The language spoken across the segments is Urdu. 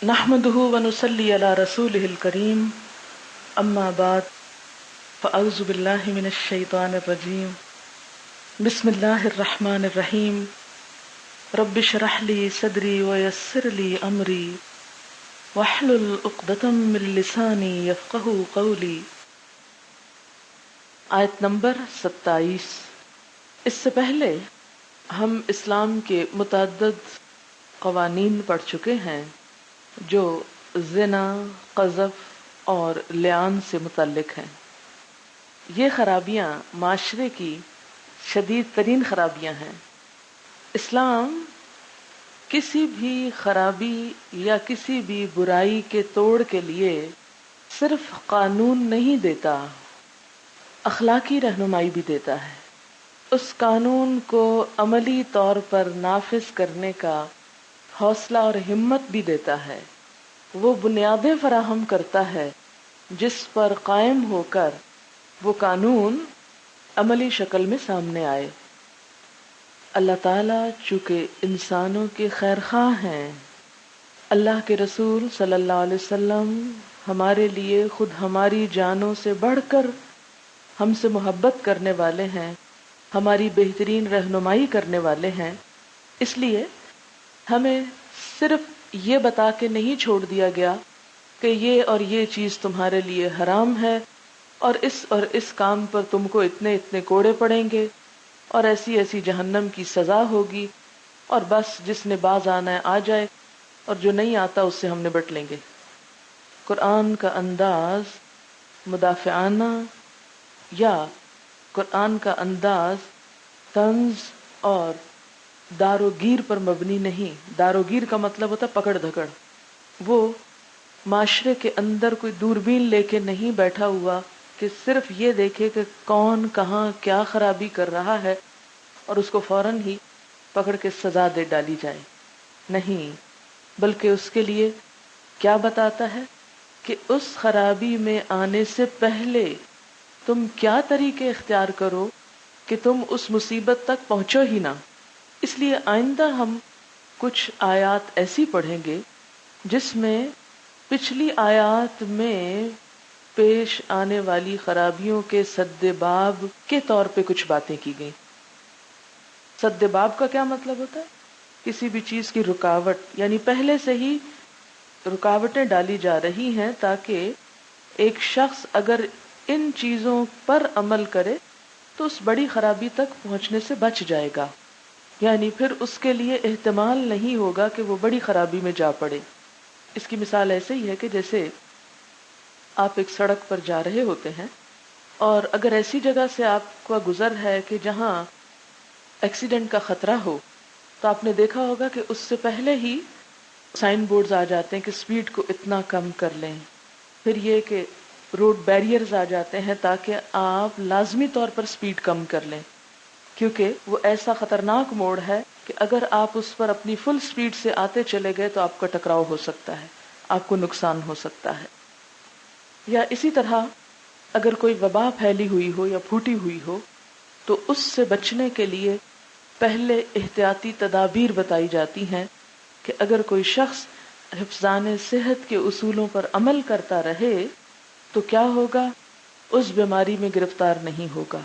نحمده ونصلي على رسوله الكريم اما بعد فاعوذ بالله من الشيطان الرجيم بسم الله الرحمن الرحيم رب اشرح لي صدري ويسر لي امري واحلل عقدة من لساني يفقهوا قولي۔ آیت نمبر 27۔ اس سے پہلے ہم اسلام کے متعدد قوانین پڑھ چکے ہیں جو زنا، قذف اور لعان سے متعلق ہیں۔ یہ خرابیاں معاشرے کی شدید ترین خرابیاں ہیں۔ اسلام کسی بھی خرابی یا کسی بھی برائی کے توڑ کے لیے صرف قانون نہیں دیتا، اخلاقی رہنمائی بھی دیتا ہے۔ اس قانون کو عملی طور پر نافذ کرنے کا حوصلہ اور ہمت بھی دیتا ہے۔ وہ بنیادیں فراہم کرتا ہے جس پر قائم ہو کر وہ قانون عملی شکل میں سامنے آئے۔ اللہ تعالیٰ چونکہ انسانوں کے خیر خواہ ہیں، اللہ کے رسول صلی اللہ علیہ وسلم ہمارے لیے خود ہماری جانوں سے بڑھ کر ہم سے محبت کرنے والے ہیں، ہماری بہترین رہنمائی کرنے والے ہیں، اس لیے ہمیں صرف یہ بتا کے نہیں چھوڑ دیا گیا کہ یہ اور یہ چیز تمہارے لیے حرام ہے اور اس کام پر تم کو اتنے اتنے کوڑے پڑیں گے اور ایسی ایسی جہنم کی سزا ہوگی، اور بس جس نے باز آنا ہے آ جائے اور جو نہیں آتا اس سے ہم نبٹ لیں گے۔ قرآن کا انداز مدافعانہ یا قرآن کا انداز طنز اور داروگیر پر مبنی نہیں۔ داروگیر کا مطلب ہوتا ہے پکڑ دھکڑ۔ وہ معاشرے کے اندر کوئی دوربین لے کے نہیں بیٹھا ہوا کہ صرف یہ دیکھے کہ کون کہاں کیا خرابی کر رہا ہے اور اس کو فوراً ہی پکڑ کے سزا دے ڈالی جائے، نہیں، بلکہ اس کے لیے کیا بتاتا ہے کہ اس خرابی میں آنے سے پہلے تم کیا طریقے اختیار کرو کہ تم اس مصیبت تک پہنچو ہی نہ۔ اس لیے آئندہ ہم کچھ آیات ایسی پڑھیں گے جس میں پچھلی آیات میں پیش آنے والی خرابیوں کے سد باب کے طور پہ کچھ باتیں کی گئیں۔ سد باب کا کیا مطلب ہوتا ہے؟ کسی بھی چیز کی رکاوٹ، یعنی پہلے سے ہی رکاوٹیں ڈالی جا رہی ہیں تاکہ ایک شخص اگر ان چیزوں پر عمل کرے تو اس بڑی خرابی تک پہنچنے سے بچ جائے گا، یعنی پھر اس کے لیے احتمال نہیں ہوگا کہ وہ بڑی خرابی میں جا پڑے۔ اس کی مثال ایسے ہی ہے کہ جیسے آپ ایک سڑک پر جا رہے ہوتے ہیں اور اگر ایسی جگہ سے آپ کا گزر ہے کہ جہاں ایکسیڈنٹ کا خطرہ ہو تو آپ نے دیکھا ہوگا کہ اس سے پہلے ہی سائن بورڈز آ جاتے ہیں کہ سپیڈ کو اتنا کم کر لیں، پھر یہ کہ روڈ بیریئرز آ جاتے ہیں تاکہ آپ لازمی طور پر سپیڈ کم کر لیں، کیونکہ وہ ایسا خطرناک موڑ ہے کہ اگر آپ اس پر اپنی فل سپیڈ سے آتے چلے گئے تو آپ کا ٹکراؤ ہو سکتا ہے، آپ کو نقصان ہو سکتا ہے۔ یا اسی طرح اگر کوئی وبا پھیلی ہوئی ہو یا پھوٹی ہوئی ہو تو اس سے بچنے کے لیے پہلے احتیاطی تدابیر بتائی جاتی ہیں کہ اگر کوئی شخص حفظان صحت کے اصولوں پر عمل کرتا رہے تو کیا ہوگا؟ اس بیماری میں گرفتار نہیں ہوگا۔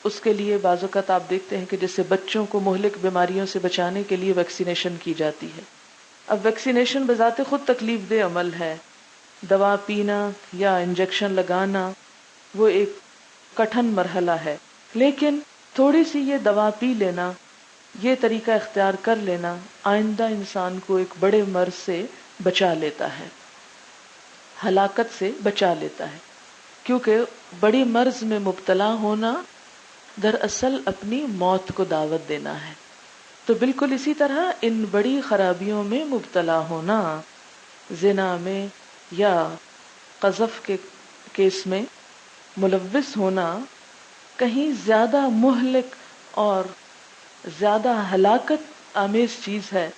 اس کے لیے بعض اوقات آپ دیکھتے ہیں کہ جیسے بچوں کو مہلک بیماریوں سے بچانے کے لیے ویکسینیشن کی جاتی ہے۔ اب ویکسینیشن بذات خود تکلیف دہ عمل ہے، دوا پینا یا انجیکشن لگانا وہ ایک کٹھن مرحلہ ہے، لیکن تھوڑی سی یہ دوا پی لینا، یہ طریقہ اختیار کر لینا آئندہ انسان کو ایک بڑے مرض سے بچا لیتا ہے، ہلاکت سے بچا لیتا ہے، کیونکہ بڑی مرض میں مبتلا ہونا دراصل اپنی موت کو دعوت دینا ہے۔ تو بالکل اسی طرح ان بڑی خرابیوں میں مبتلا ہونا، زنا میں یا قذف کے کیس میں ملوث ہونا کہیں زیادہ مہلک اور زیادہ ہلاکت آمیز چیز ہے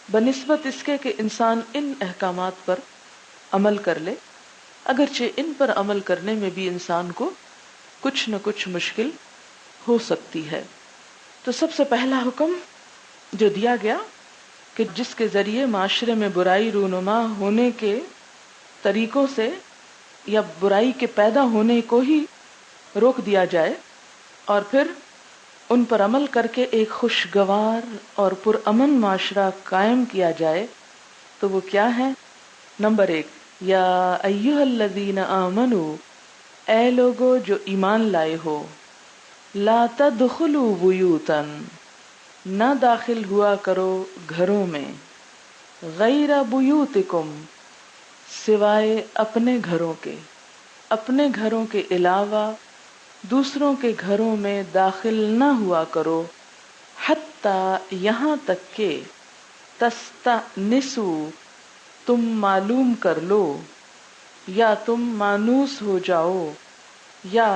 بنسبت اس کے کہ انسان ان احکامات پر عمل کر لے، اگرچہ ان پر عمل کرنے میں بھی انسان کو کچھ نہ کچھ مشکل ہو سکتی ہے۔ تو سب سے پہلا حکم جو دیا گیا کہ جس کے ذریعے معاشرے میں برائی رونما ہونے کے طریقوں سے یا برائی کے پیدا ہونے کو ہی روک دیا جائے اور پھر ان پر عمل کر کے ایک خوشگوار اور پرامن معاشرہ قائم کیا جائے، تو وہ کیا ہے؟ نمبر 1، یا ایھا الذین آمنوا، اے لوگو جو ایمان لائے ہو، لا تدخلوا بیوتا، نہ داخل ہوا کرو گھروں میں، غیر بیوتکم، سوائے اپنے گھروں کے، اپنے گھروں کے علاوہ دوسروں کے گھروں میں داخل نہ ہوا کرو، حتی یہاں تک کہ تستأنسوا، تم معلوم کر لو، یا تم مانوس ہو جاؤ، یا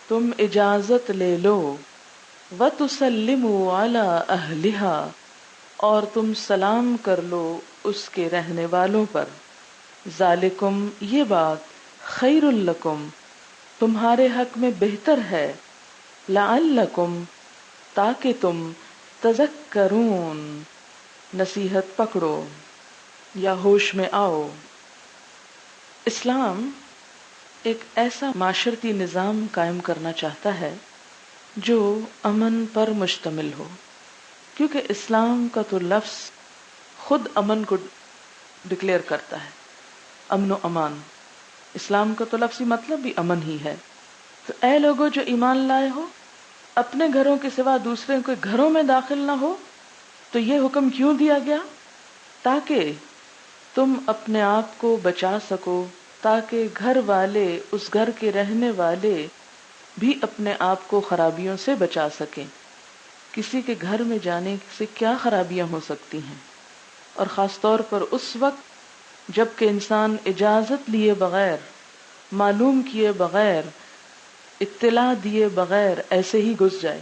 تم اجازت لے لو، وَتُسَلِّمُوا عَلَىٰ أَهْلِهَا، اور تم سلام کر لو اس کے رہنے والوں پر، ذالکم، یہ بات، خیر لکم، تمہارے حق میں بہتر ہے، لعلکم، تاکہ تم تذکرون، نصیحت پکڑو یا ہوش میں آؤ۔ اسلام ایک ایسا معاشرتی نظام قائم کرنا چاہتا ہے جو امن پر مشتمل ہو، کیونکہ اسلام کا تو لفظ خود امن کو ڈکلیئر کرتا ہے، امن و امان، اسلام کا تو لفظی مطلب بھی امن ہی ہے۔ تو اے لوگوں جو ایمان لائے ہو، اپنے گھروں کے سوا دوسرے کے گھروں میں داخل نہ ہو۔ تو یہ حکم کیوں دیا گیا؟ تاکہ تم اپنے آپ کو بچا سکو، تاکہ گھر والے، اس گھر کے رہنے والے بھی اپنے آپ کو خرابیوں سے بچا سکیں۔ کسی کے گھر میں جانے سے کیا خرابیاں ہو سکتی ہیں، اور خاص طور پر اس وقت جب کہ انسان اجازت لیے بغیر، معلوم کیے بغیر، اطلاع دیے بغیر ایسے ہی گھس جائے۔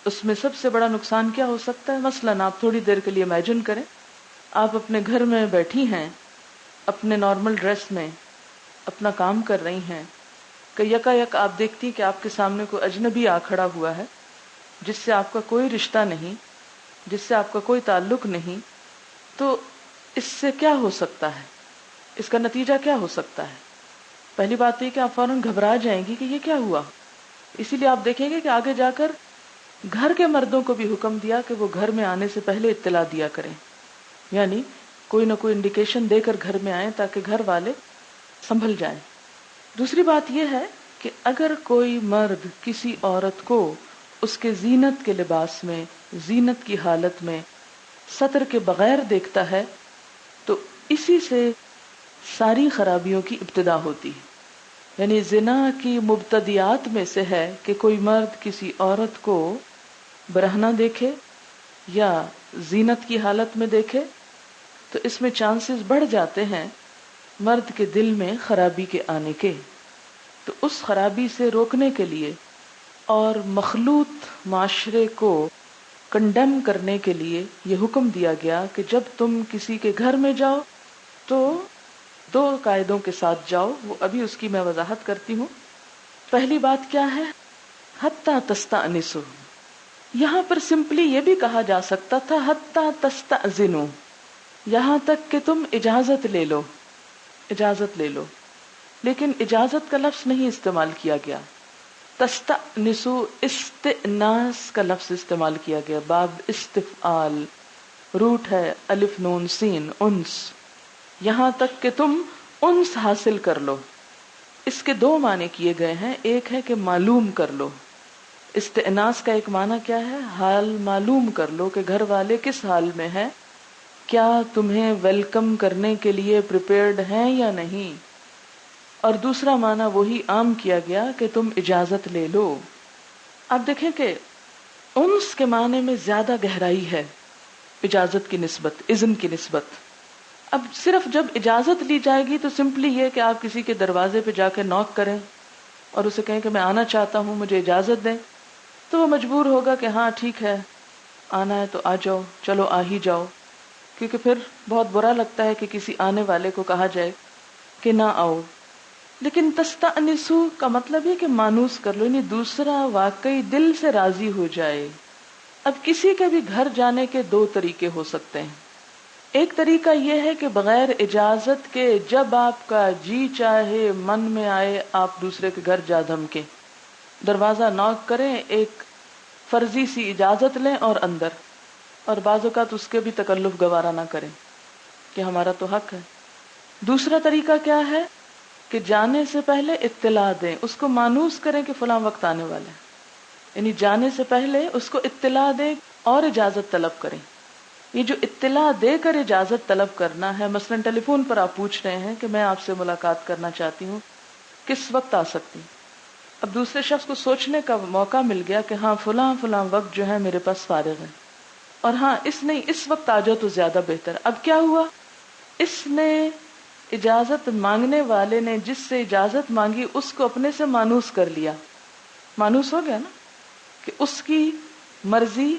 اس میں سب سے بڑا نقصان کیا ہو سکتا ہے؟ مثلاً آپ تھوڑی دیر کے لیے امیجن کریں، آپ اپنے گھر میں بیٹھی ہیں، اپنے نارمل ڈریس میں اپنا کام کر رہی ہیں، کہ یکا یک آپ دیکھتی کہ آپ کے سامنے کوئی اجنبی آ کھڑا ہوا ہے جس سے آپ کا کوئی رشتہ نہیں، جس سے آپ کا کوئی تعلق نہیں۔ تو اس سے کیا ہو سکتا ہے؟ اس کا نتیجہ کیا ہو سکتا ہے؟ پہلی بات یہ کہ آپ فوراً گھبرا جائیں گی کہ یہ کیا ہوا۔ اسی لیے آپ دیکھیں گے کہ آگے جا کر گھر کے مردوں کو بھی حکم دیا کہ وہ گھر میں آنے سے پہلے اطلاع دیا کریں، یعنی کوئی نہ کوئی انڈیکیشن دے کر گھر میں آئیں تاکہ گھر والے سنبھل جائیں۔ دوسری بات یہ ہے کہ اگر کوئی مرد کسی عورت کو اس کے زینت کے لباس میں، زینت کی حالت میں، ستر کے بغیر دیکھتا ہے تو اسی سے ساری خرابیوں کی ابتدا ہوتی ہے۔ یعنی زنا کی مبتدیات میں سے ہے کہ کوئی مرد کسی عورت کو برہنہ دیکھے یا زینت کی حالت میں دیکھے، تو اس میں چانسز بڑھ جاتے ہیں مرد کے دل میں خرابی کے آنے کے۔ تو اس خرابی سے روکنے کے لیے اور مخلوط معاشرے کو کنڈیم کرنے کے لیے یہ حکم دیا گیا کہ جب تم کسی کے گھر میں جاؤ تو 2 قاعدوں کے ساتھ جاؤ، وہ ابھی اس کی میں وضاحت کرتی ہوں۔ پہلی بات کیا ہے؟ حتی تستأنسوا، یہاں پر سمپلی یہ بھی کہا جا سکتا تھا حتی تستأذنوا، یہاں تک کہ تم اجازت لے لو، اجازت لے لو، لیکن اجازت کا لفظ نہیں استعمال کیا گیا۔ تستأنسوا، استئناس کا لفظ استعمال کیا گیا، باب استفعال، روٹ ہے الف نون سین، انس، یہاں تک کہ تم انس حاصل کر لو۔ اس کے 2 معنی کیے گئے ہیں، ایک ہے کہ معلوم کر لو، استئناس کا ایک معنی کیا ہے؟ حال معلوم کر لو کہ گھر والے کس حال میں ہیں، کیا تمہیں ویلکم کرنے کے لیے پریپیئرڈ ہیں یا نہیں، اور دوسرا معنی وہی عام کیا گیا کہ تم اجازت لے لو۔ اب دیکھیں کہ انس کے معنی میں زیادہ گہرائی ہے اجازت کی نسبت، اذن کی نسبت۔ اب صرف جب اجازت لی جائے گی تو سمپلی یہ کہ آپ کسی کے دروازے پہ جا کے نوک کریں اور اسے کہیں کہ میں آنا چاہتا ہوں، مجھے اجازت دیں، تو وہ مجبور ہوگا کہ ہاں ٹھیک ہے، آنا ہے تو آ جاؤ، چلو آ ہی جاؤ، کیونکہ پھر بہت برا لگتا ہے کہ کسی آنے والے کو کہا جائے کہ نہ آؤ۔ لیکن تستأنسوا کا مطلب ہے کہ مانوس کر لو، یعنی دوسرا واقعی دل سے راضی ہو جائے۔ اب کسی کے بھی گھر جانے کے 2 طریقے ہو سکتے ہیں۔ ایک طریقہ یہ ہے کہ بغیر اجازت کے جب آپ کا جی چاہے من میں آئے آپ دوسرے کے گھر جا دھمکیں، دروازہ ناک کریں، ایک فرضی سی اجازت لیں اور اندر، اور بعض اوقات اس کے بھی تکلف گوارا نہ کریں کہ ہمارا تو حق ہے۔ دوسرا طریقہ کیا ہے کہ جانے سے پہلے اطلاع دیں، اس کو مانوس کریں کہ فلاں وقت آنے والا ہے، یعنی جانے سے پہلے اس کو اطلاع دیں اور اجازت طلب کریں۔ یہ جو اطلاع دے کر اجازت طلب کرنا ہے، مثلا ٹیلی فون پر آپ پوچھ رہے ہیں کہ میں آپ سے ملاقات کرنا چاہتی ہوں، کس وقت آ سکتی ہوں؟ اب دوسرے شخص کو سوچنے کا موقع مل گیا کہ ہاں فلاں فلاں وقت جو ہے میرے پاس فارغ ہے، اور ہاں اس وقت آ جاؤ تو زیادہ بہتر۔ اب کیا ہوا، اس نے اجازت مانگنے والے نے جس سے اجازت مانگی اس کو اپنے سے مانوس کر لیا، مانوس ہو گیا نا، کہ اس کی مرضی،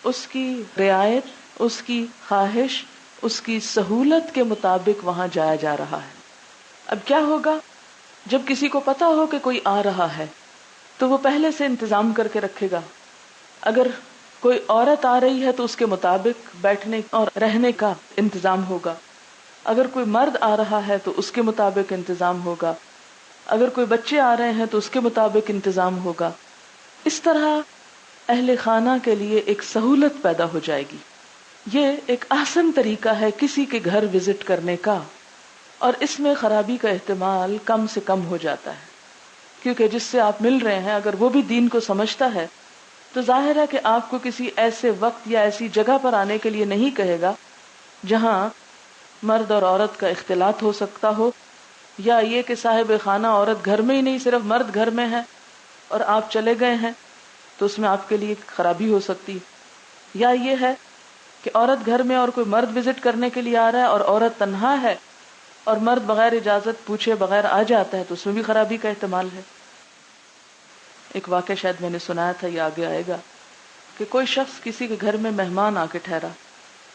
اس کی رعایت، اس کی خواہش، اس کی سہولت کے مطابق وہاں جایا جا رہا ہے۔ اب کیا ہوگا، جب کسی کو پتا ہو کہ کوئی آ رہا ہے تو وہ پہلے سے انتظام کر کے رکھے گا۔ اگر کوئی عورت آ رہی ہے تو اس کے مطابق بیٹھنے اور رہنے کا انتظام ہوگا، اگر کوئی مرد آ رہا ہے تو اس کے مطابق انتظام ہوگا، اگر کوئی بچے آ رہے ہیں تو اس کے مطابق انتظام ہوگا۔ اس طرح اہل خانہ کے لیے ایک سہولت پیدا ہو جائے گی۔ یہ ایک آسان طریقہ ہے کسی کے گھر وزٹ کرنے کا، اور اس میں خرابی کا احتمال کم سے کم ہو جاتا ہے، کیونکہ جس سے آپ مل رہے ہیں اگر وہ بھی دین کو سمجھتا ہے تو ظاہر ہے کہ آپ کو کسی ایسے وقت یا ایسی جگہ پر آنے کے لیے نہیں کہے گا جہاں مرد اور عورت کا اختلاط ہو سکتا ہو، یا یہ کہ صاحب خانہ عورت گھر میں ہی نہیں، صرف مرد گھر میں ہے اور آپ چلے گئے ہیں تو اس میں آپ کے لیے خرابی ہو سکتی، یا یہ ہے کہ عورت گھر میں اور کوئی مرد وزٹ کرنے کے لیے آ رہا ہے اور عورت تنہا ہے اور مرد بغیر اجازت پوچھے بغیر آ جاتا ہے تو اس میں بھی خرابی کا احتمال ہے۔ ایک واقعہ شاید میں نے سنایا تھا، یہ آگے آئے گا، کہ کوئی شخص کسی کے گھر میں مہمان آ کے ٹھہرا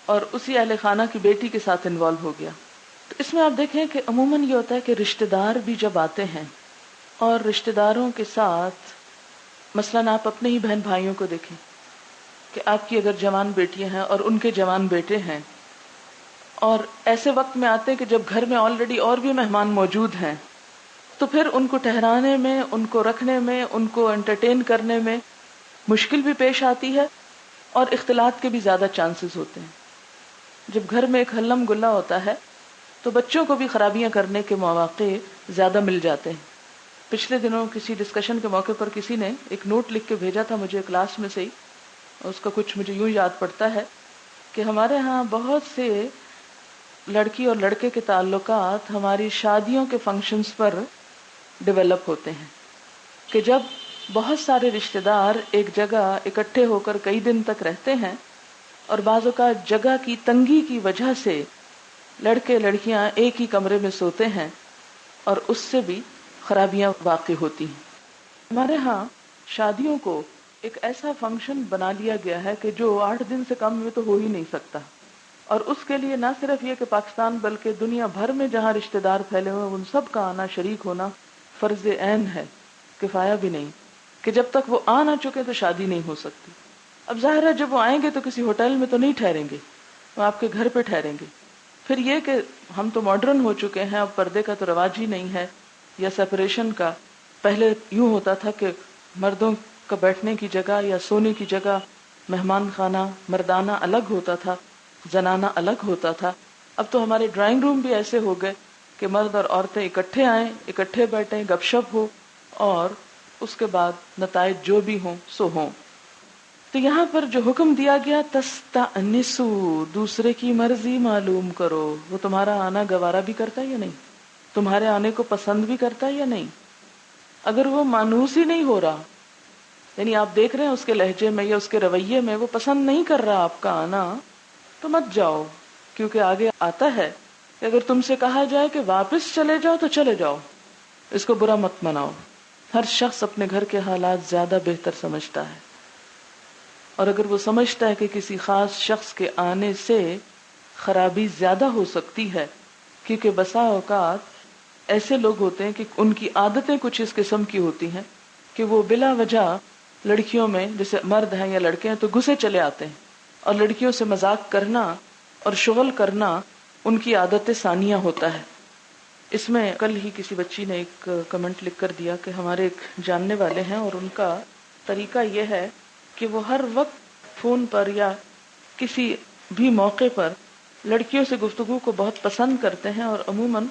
اور اسی اہل خانہ کی بیٹی کے ساتھ انوالو ہو گیا۔ تو اس میں آپ دیکھیں کہ عموماً یہ ہوتا ہے کہ رشتہ دار بھی جب آتے ہیں اور رشتہ داروں کے ساتھ، مثلاً آپ اپنے ہی بہن بھائیوں کو دیکھیں کہ آپ کی اگر جوان بیٹیاں ہیں اور ان کے جوان بیٹے ہیں، اور ایسے وقت میں آتے ہیں کہ جب گھر میں آلریڈی اور بھی مہمان موجود ہیں، تو پھر ان کو ٹھہرانے میں، ان کو رکھنے میں، ان کو انٹرٹین کرنے میں مشکل بھی پیش آتی ہے اور اختلاط کے بھی زیادہ چانسز ہوتے ہیں۔ جب گھر میں ایک ہلم گلا ہوتا ہے تو بچوں کو بھی خرابیاں کرنے کے مواقع زیادہ مل جاتے ہیں۔ پچھلے دنوں کسی ڈسکشن کے موقع پر کسی نے ایک نوٹ لکھ کے بھیجا تھا مجھے کلاس میں سے ہی، اس کا کچھ مجھے یوں یاد پڑتا ہے کہ ہمارے ہاں بہت سے لڑکی اور لڑکے کے تعلقات ہماری شادیوں کے فنکشنز پر ڈیولپ ہوتے ہیں، کہ جب بہت سارے رشتہ دار ایک جگہ اکٹھے ہو کر کئی دن تک رہتے ہیں اور بعض اوقات جگہ کی تنگی کی وجہ سے لڑکے لڑکیاں ایک ہی کمرے میں سوتے ہیں اور اس سے بھی خرابیاں واقع ہوتی ہیں۔ ہمارے ہاں شادیوں کو ایک ایسا فنکشن بنا لیا گیا ہے کہ جو 8 دن سے کم میں تو ہو ہی نہیں سکتا، اور اس کے لیے نہ صرف یہ کہ پاکستان بلکہ دنیا بھر میں جہاں رشتہ دار پھیلے ہوئے ان سب کا آنا، شریک ہونا فرض عین ہے، کفایہ بھی نہیں، کہ جب تک وہ آ نہ چکے تو شادی نہیں ہو سکتی۔ اب ظاہر ہے جب وہ آئیں گے تو کسی ہوٹل میں تو نہیں ٹھہریں گے، وہ آپ کے گھر پہ ٹھہریں گے۔ پھر یہ کہ ہم تو ماڈرن ہو چکے ہیں، اب پردے کا تو رواج ہی نہیں ہے یا سیپریشن کا۔ پہلے یوں ہوتا تھا کہ مردوں کا بیٹھنے کی جگہ یا سونے کی جگہ، مہمان خانہ مردانہ الگ ہوتا تھا، زنانہ الگ ہوتا تھا۔ اب تو ہمارے ڈرائنگ روم بھی ایسے ہو گئے کہ مرد اور عورتیں اکٹھے آئیں، اکٹھے بیٹھیں، گپ شپ ہو، اور اس کے بعد نتائج جو بھی ہوں سو ہوں۔ تو یہاں پر جو حکم دیا گیا، تستأنسو، دوسرے کی مرضی معلوم کرو، وہ تمہارا آنا گوارا بھی کرتا ہے یا نہیں، تمہارے آنے کو پسند بھی کرتا ہے یا نہیں۔ اگر وہ مانوس ہی نہیں ہو رہا، یعنی آپ دیکھ رہے ہیں اس کے لہجے میں یا اس کے رویے میں وہ پسند نہیں کر رہا آپ کا آنا، تو مت جاؤ، کیونکہ آگے آتا ہے کہ اگر تم سے کہا جائے کہ واپس چلے جاؤ تو چلے جاؤ، اس کو برا مت مناؤ۔ ہر شخص اپنے گھر کے حالات زیادہ بہتر سمجھتا ہے، اور اگر وہ سمجھتا ہے کہ کسی خاص شخص کے آنے سے خرابی زیادہ ہو سکتی ہے، کیونکہ بسا اوقات ایسے لوگ ہوتے ہیں کہ ان کی عادتیں کچھ اس قسم کی ہوتی ہیں کہ وہ بلا وجہ لڑکیوں میں، جیسے مرد ہیں یا لڑکے ہیں، تو گھسے چلے آتے ہیں، اور لڑکیوں سے مذاق کرنا اور شغل کرنا ان کی عادت ثانیہ ہوتا ہے. اس میں کل ہی کسی بچی نے ایک کمنٹ لکھ کر دیا کہ ہمارے ایک جاننے والے ہیں اور ان کا طریقہ یہ ہے کہ وہ ہر وقت فون پر یا کسی بھی موقع پر لڑکیوں سے گفتگو کو بہت پسند کرتے ہیں، اور عموماً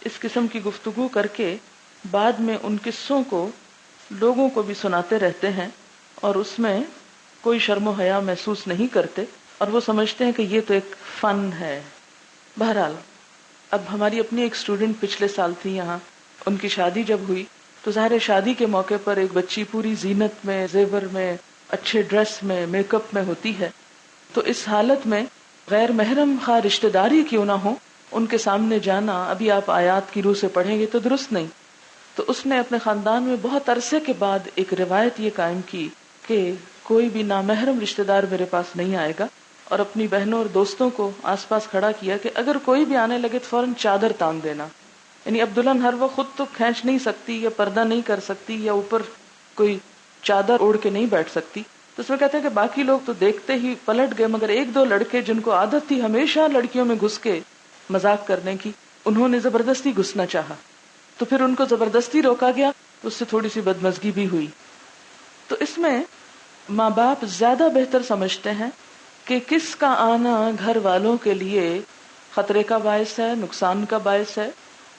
اس قسم کی گفتگو کر کے بعد میں ان قصوں کو لوگوں کو بھی سناتے رہتے ہیں، اور اس میں کوئی شرم و حیا محسوس نہیں کرتے، اور وہ سمجھتے ہیں کہ یہ تو ایک فن ہے. بہرحال اب ہماری اپنی ایک اسٹوڈنٹ پچھلے سال تھی یہاں، ان کی شادی جب ہوئی تو ظاہر شادی کے موقع پر ایک بچی پوری زینت میں، زیور میں، اچھے ڈریس میں، میک اپ میں ہوتی ہے، تو اس حالت میں غیر محرم خواہ رشتہ داری کیوں نہ ہو ان کے سامنے جانا، ابھی آپ آیات کی روح سے پڑھیں گے تو درست نہیں. تو اس نے اپنے خاندان میں بہت عرصے کے بعد ایک روایت یہ قائم کی کہ کوئی بھی نامحرم رشتہ دار میرے پاس نہیں آئے گا، اور اپنی بہنوں اور دوستوں کو آس پاس کھڑا کیا کہ اگر کوئی بھی آنے لگے تو فوراً چادر تان دینا. یعنی اب دلہن ہر وقت خود تو کھینچ نہیں سکتی یا پردہ نہیں کر سکتی یا اوپر کوئی چادر اوڑھ کے نہیں بیٹھ سکتی. تو اس میں کہتے ہیں کہ باقی لوگ تو دیکھتے ہی پلٹ گئے، مگر ایک دو لڑکے جن کو عادت تھی ہمیشہ لڑکیوں میں گھس کے مذاق کرنے کی، انہوں نے زبردستی گھسنا چاہا، تو پھر ان کو زبردستی روکا گیا، تو اس سے تھوڑی سی بدمزگی بھی ہوئی. تو اس میں ماں باپ زیادہ بہتر سمجھتے ہیں کہ کس کا آنا گھر والوں کے لیے خطرے کا باعث ہے، نقصان کا باعث ہے.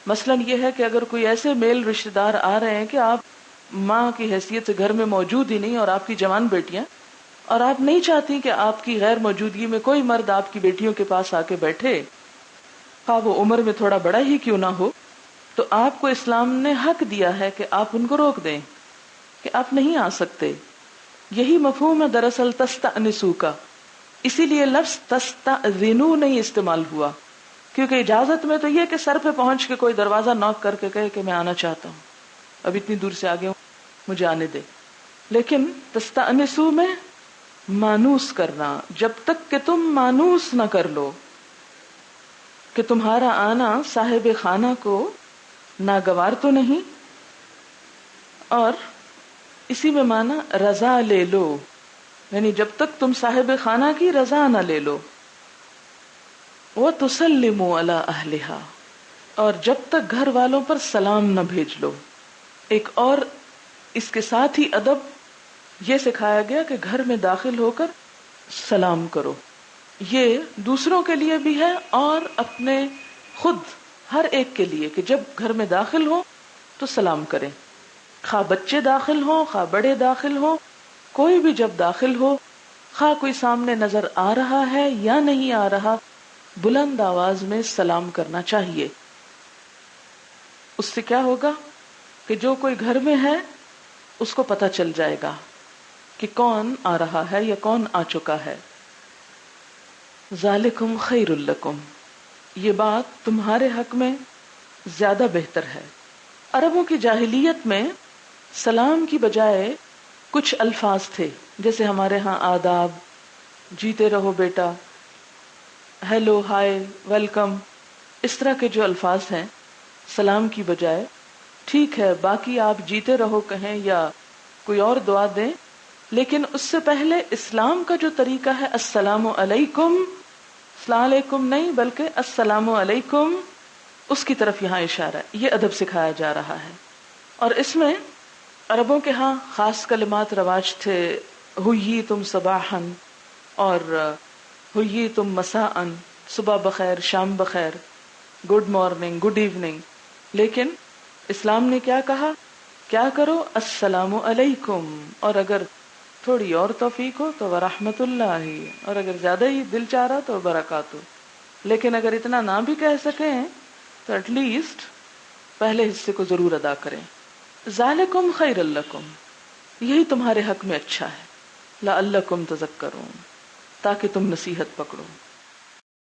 مثلاً یہ ہے کہ اگر کوئی ایسے میل رشتہ دار آ رہے ہیں کہ آپ ماں کی حیثیت سے گھر میں موجود ہی نہیں اور آپ کی جوان بیٹیاں، اور آپ نہیں چاہتی کہ آپ کی غیر موجودگی میں کوئی مرد آپ کی بیٹیوں کے پاس آ کے بیٹھے، خواہ وہ عمر میں تھوڑا بڑا ہی کیوں نہ ہو، تو آپ کو اسلام نے حق دیا ہے کہ آپ ان کو روک دیں کہ آپ نہیں آ سکتے. یہی مفہوم ہے دراصل تستأنسو کا، اسی لیے لفظ تستأذنو نہیں استعمال ہوا، کیونکہ اجازت میں تو یہ کہ سر پہ پہنچ کے کوئی دروازہ نوک کر کے کہے کہ میں آنا چاہتا ہوں، اب اتنی دور سے آگے ہوں مجھے آنے دے. لیکن تستأنسو میں مانوس کرنا، جب تک کہ تم مانوس نہ کر لو کہ تمہارا آنا صاحب خانہ کو ناگوار تو نہیں، اور اسی میں مانا رضا لے لو، یعنی جب تک تم صاحب خانہ کی رضا نہ لے لو. وَتُسَلِّمُوا عَلَىٰ أَهْلِهَا، اور جب تک گھر والوں پر سلام نہ بھیج لو. ایک اور اس کے ساتھ ہی ادب یہ سکھایا گیا کہ گھر میں داخل ہو کر سلام کرو. یہ دوسروں کے لیے بھی ہے اور اپنے خود ہر ایک کے لیے کہ جب گھر میں داخل ہو تو سلام کریں، خواہ بچے داخل ہوں خواہ بڑے داخل ہوں، کوئی بھی جب داخل ہو، خواہ کوئی سامنے نظر آ رہا ہے یا نہیں آ رہا، بلند آواز میں سلام کرنا چاہیے. اس سے کیا ہوگا کہ جو کوئی گھر میں ہے اس کو پتہ چل جائے گا کہ کون آ رہا ہے یا کون آ چکا ہے. ذالکم خیر لکم، یہ بات تمہارے حق میں زیادہ بہتر ہے. عربوں کی جاہلیت میں سلام کی بجائے کچھ الفاظ تھے، جیسے ہمارے ہاں آداب، جیتے رہو بیٹا، ہیلو، ہائے، ویلکم، اس طرح کے جو الفاظ ہیں سلام کی بجائے. ٹھیک ہے باقی آپ جیتے رہو کہیں یا کوئی اور دعا دیں، لیکن اس سے پہلے اسلام کا جو طریقہ ہے السلام علیکم، السلام علیکم نہیں بلکہ السلام علیکم، اس کی طرف یہاں اشارہ ہے. یہ ادب سکھایا جا رہا ہے. اور اس میں عربوں کے ہاں خاص کلمات رواج تھے، حییتم صباحا اور حییتم مساء، صبح بخیر، شام بخیر، گڈ مارننگ، گڈ ایوننگ. لیکن اسلام نے کیا کہا؟ کیا کرو؟ السلام علیکم، اور اگر تھوڑی اور توفیق ہو تو ورحمت اللہ، اور اگر زیادہ ہی دل چاہ رہا تو برکاتہ. لیکن اگر اتنا نہ بھی کہہ سکیں تو ایٹ لیسٹ پہلے حصے کو ضرور ادا کریں. ذالکم خیر لکم، یہی تمہارے حق میں اچھا ہے، لعلکم تذکرون، تاکہ تم نصیحت پکڑو.